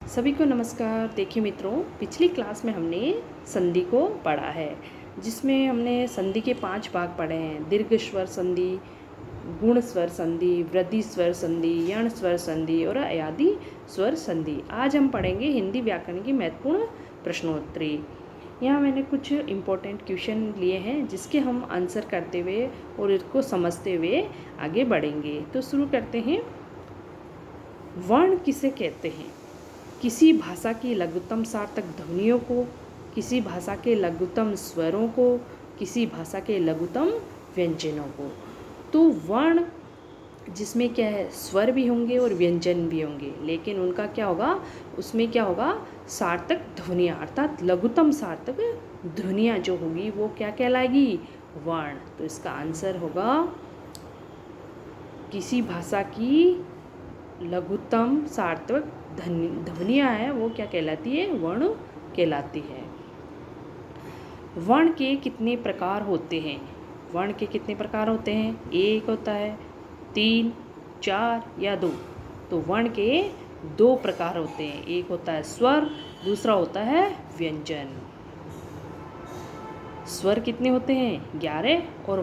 सभी को नमस्कार। देखिए मित्रों, पिछली क्लास में हमने संधि को पढ़ा है, जिसमें हमने संधि के 5 भाग पढ़े हैं। दीर्घ स्वर संधि, गुण स्वर संधि, वृद्धि स्वर संधि, यण स्वर संधि और अयादि स्वर संधि। आज हम पढ़ेंगे हिंदी व्याकरण की महत्वपूर्ण प्रश्नोत्तरी। यहाँ मैंने कुछ इम्पोर्टेंट क्वेश्चन लिए हैं, जिसके हम आंसर करते हुए और इसको समझते हुए आगे बढ़ेंगे। तो शुरू करते हैं। वर्ण किसे कहते हैं? किसी भाषा की लघुत्तम सार्थक ध्वनियों को, किसी भाषा के लघुत्तम स्वरों को, किसी भाषा के लघुत्तम व्यंजनों को। तो वर्ण जिसमें क्या है, स्वर भी होंगे और व्यंजन भी होंगे, लेकिन उनका क्या होगा, उसमें क्या होगा, सार्थक ध्वनियाँ, अर्थात लघुत्तम सार्थक ध्वनियाँ जो होगी वो क्या कहलाएगी, वर्ण। तो इसका आंसर होगा किसी भाषा की लघुत्तम सार्थक ध्वनियाँ हैं वो क्या कहलाती है, वर्ण कहलाती है। वर्ण के कितने प्रकार होते हैं? वर्ण के कितने प्रकार होते हैं? एक होता है, 3, 4 या 2। तो वर्ण के 2 प्रकार होते हैं। एक होता है स्वर, दूसरा होता है व्यंजन। स्वर कितने होते हैं? 11 और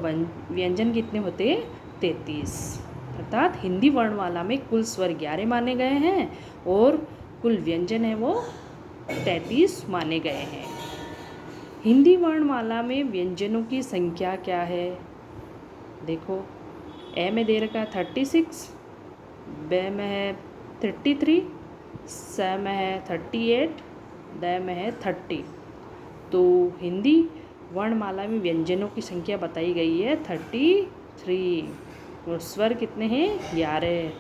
व्यंजन कितने होते हैं? 33। अर्थात हिंदी वर्णमाला में कुल स्वर 11 माने गए हैं और कुल व्यंजन है वो 33 माने गए हैं। हिंदी वर्णमाला में व्यंजनों की संख्या क्या है? देखो, ए में दे रखा है 36, ब में है 33, स में है 38, द में है 30। तो हिंदी वर्णमाला में व्यंजनों की संख्या बताई गई है 33 और स्वर कितने हैं? 11।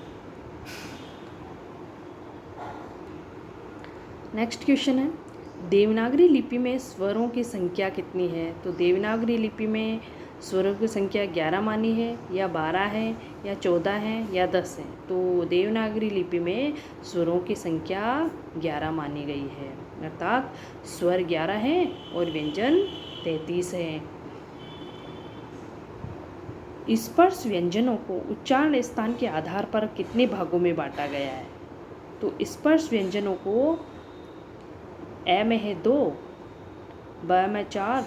नेक्स्ट क्वेश्चन है, देवनागरी लिपि में स्वरों की संख्या कितनी है? तो देवनागरी लिपि में स्वरों की संख्या 11 मानी है, या 12 है, या 14 है, या 10 है। तो देवनागरी लिपि में स्वरों की संख्या 11 मानी गई है, अर्थात स्वर 11 हैं और व्यंजन 33 हैं। स्पर्श व्यंजनों को उच्चारण स्थान के आधार पर कितने भागों में बांटा गया है? तो स्पर्श व्यंजनों को ए में है 2, ब में 4,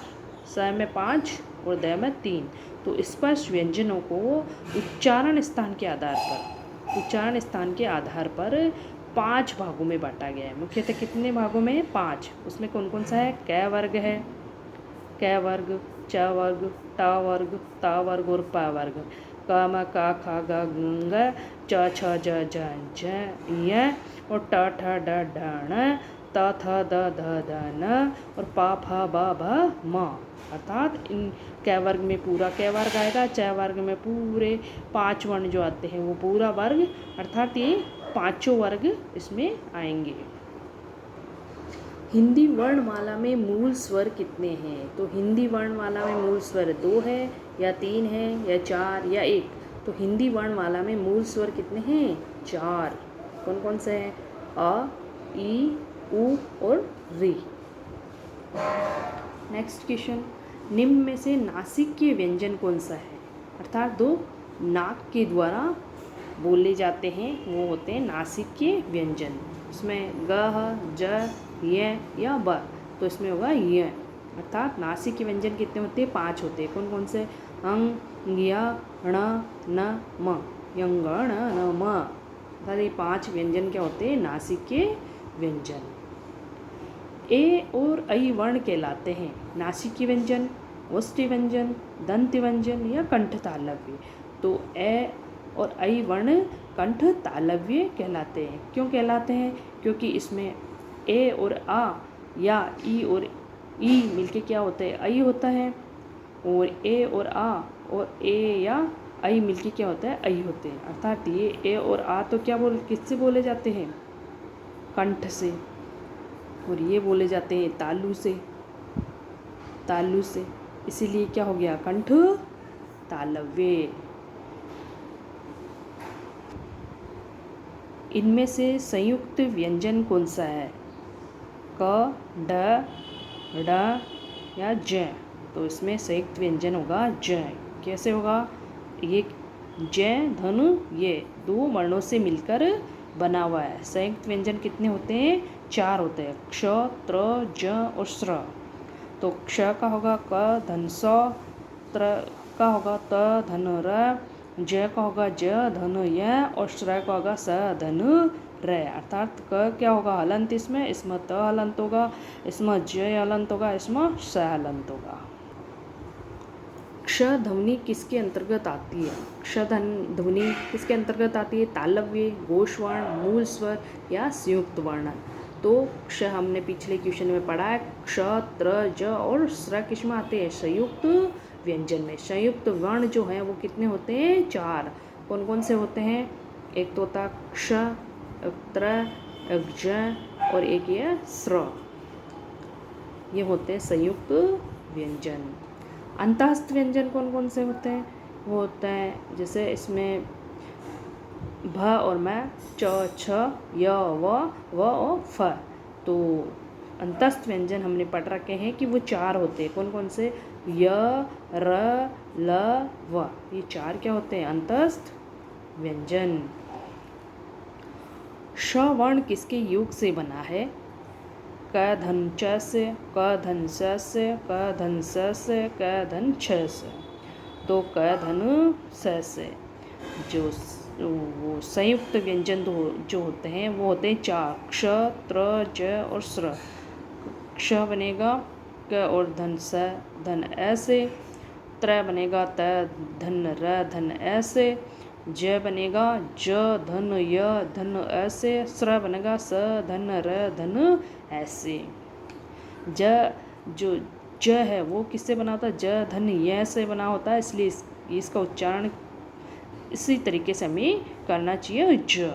स में 5 और द में 3। तो स्पर्श व्यंजनों को उच्चारण स्थान के आधार पर 5 भागों में बांटा गया है। मुख्यतः कितने भागों में? 5। उसमें कौन कौन सा है? क वर्ग है, क वर्ग, च वर्ग, ट वर्ग, त वर्ग और प वर्ग। क म क ख ग घ, च छ ज झ य और ट ठ ड ढ ण, त थ द ध ध न और प फ ब भ म। अर्थात इन क वर्ग में पूरा क वर्ग आएगा, च वर्ग में पूरे 5 वर्ण जो आते हैं वो पूरा वर्ग, अर्थात ये 5 वर्ग इसमें आएंगे। हिंदी वर्णमाला में मूल स्वर कितने हैं? तो हिंदी वर्णमाला में मूल स्वर 2 है, या 3 है, या 4 या 1। तो हिंदी वर्णमाला में मूल स्वर कितने हैं? 4। कौन कौन से हैं? अ, ई, उ और री। नेक्स्ट क्वेश्चन, निम्न में से नासिक्य व्यंजन कौन सा है? अर्थात 2 नाक के द्वारा बोले जाते हैं वो होते हैं नासिक्य व्यंजन। उसमें ग, ज, य या ब। तो इसमें होगा य। अर्थात नासिक्य व्यंजन कितने होते हैं? 5 होते हैं। कौन कौन से? अंग, य, ण, न, म। यंग, ण, न, म। अर्थात ये 5 व्यंजन क्या होते हैं? नासिक्य व्यंजन। ए और ऐ वर्ण कहलाते हैं नासिक्य व्यंजन, ओष्ठी व्यंजन, दंत व्यंजन या कंठ तालव्य। तो ए और ऐ वर्ण कंठ तालव्य कहलाते हैं। क्यों कहलाते हैं? क्योंकि इसमें ए और आ या ई और ई मिलके क्या होता है? ऐ होता है। और ए और आ और ए या ऐ मिलके क्या होता है? ऐ होते हैं। अर्थात ये ए और आ तो क्या किससे बोले जाते हैं? कंठ से। और ये बोले जाते हैं तालु से। इसीलिए क्या हो गया? कंठ तालव्य। इनमें से संयुक्त व्यंजन कौन सा है? क, ड, ड या ज। तो इसमें संयुक्त व्यंजन होगा ज। कैसे होगा? ये ज, धनु, ये 2 वर्णों से मिलकर बना हुआ है। संयुक्त व्यंजन कितने होते हैं? 4 होते हैं, क्ष, त्र, ज और स्र। तो क्ष का होगा क धन स, त्र का होगा त धन र, ज का होगा ज धन य और स्र का होगा स धन र। अर्थात क क्या होगा? हलंत इसमें त हलंत होगा, इसमें ज हलंत होगा, इसमें स हलंत होगा। क्ष ध्वनि किसके अंतर्गत आती है? क्ष ध्वनि किसके अंतर्गत आती है? तालव्य, घोषवर्ण, मूल स्वर या संयुक्त वर्ण। तो क्ष हमने पिछले क्वेश्चन में पढ़ा है, क्ष, त्र, ज और स्र किस में आते हैं? संयुक्त व्यंजन में। संयुक्त वर्ण जो है वो कितने होते हैं? 4। कौन कौन से होते हैं? एक तो होता क्ष, त्र, ज और एक ये स्र। ये होते हैं संयुक्त व्यंजन। अंतःस्थ व्यंजन कौन कौन से होते हैं? वो होता है जैसे इसमें भ और मैं, च, छ, य, व और फ। तो अंतःस्थ व्यंजन हमने पढ़ रखे हैं कि वो 4 होते हैं। कौन कौन से? य, र, ल, व। ये 4 क्या होते हैं? अंतःस्थ व्यंजन। श वर्ण किसके योग से बना है? क धन च से, क धन स से, क धन स से, क धन छ से। तो क धन स से जो वो संयुक्त व्यंजन जो होते हैं वो होते हैं 4, क्ष, त्र, ज और स्र। क्ष बनेगा क और धन स धन ए से, त्र बनेगा त धन र धन ए से, ज बनेगा ज धन य धन अ से, स्र बनेगा स धन र धन ए से। ज जो ज है वो किससे बना होता है? ज धन य से बना होता है, इसलिए इसका उच्चारण इसी तरीके से हमें करना चाहिए, ज।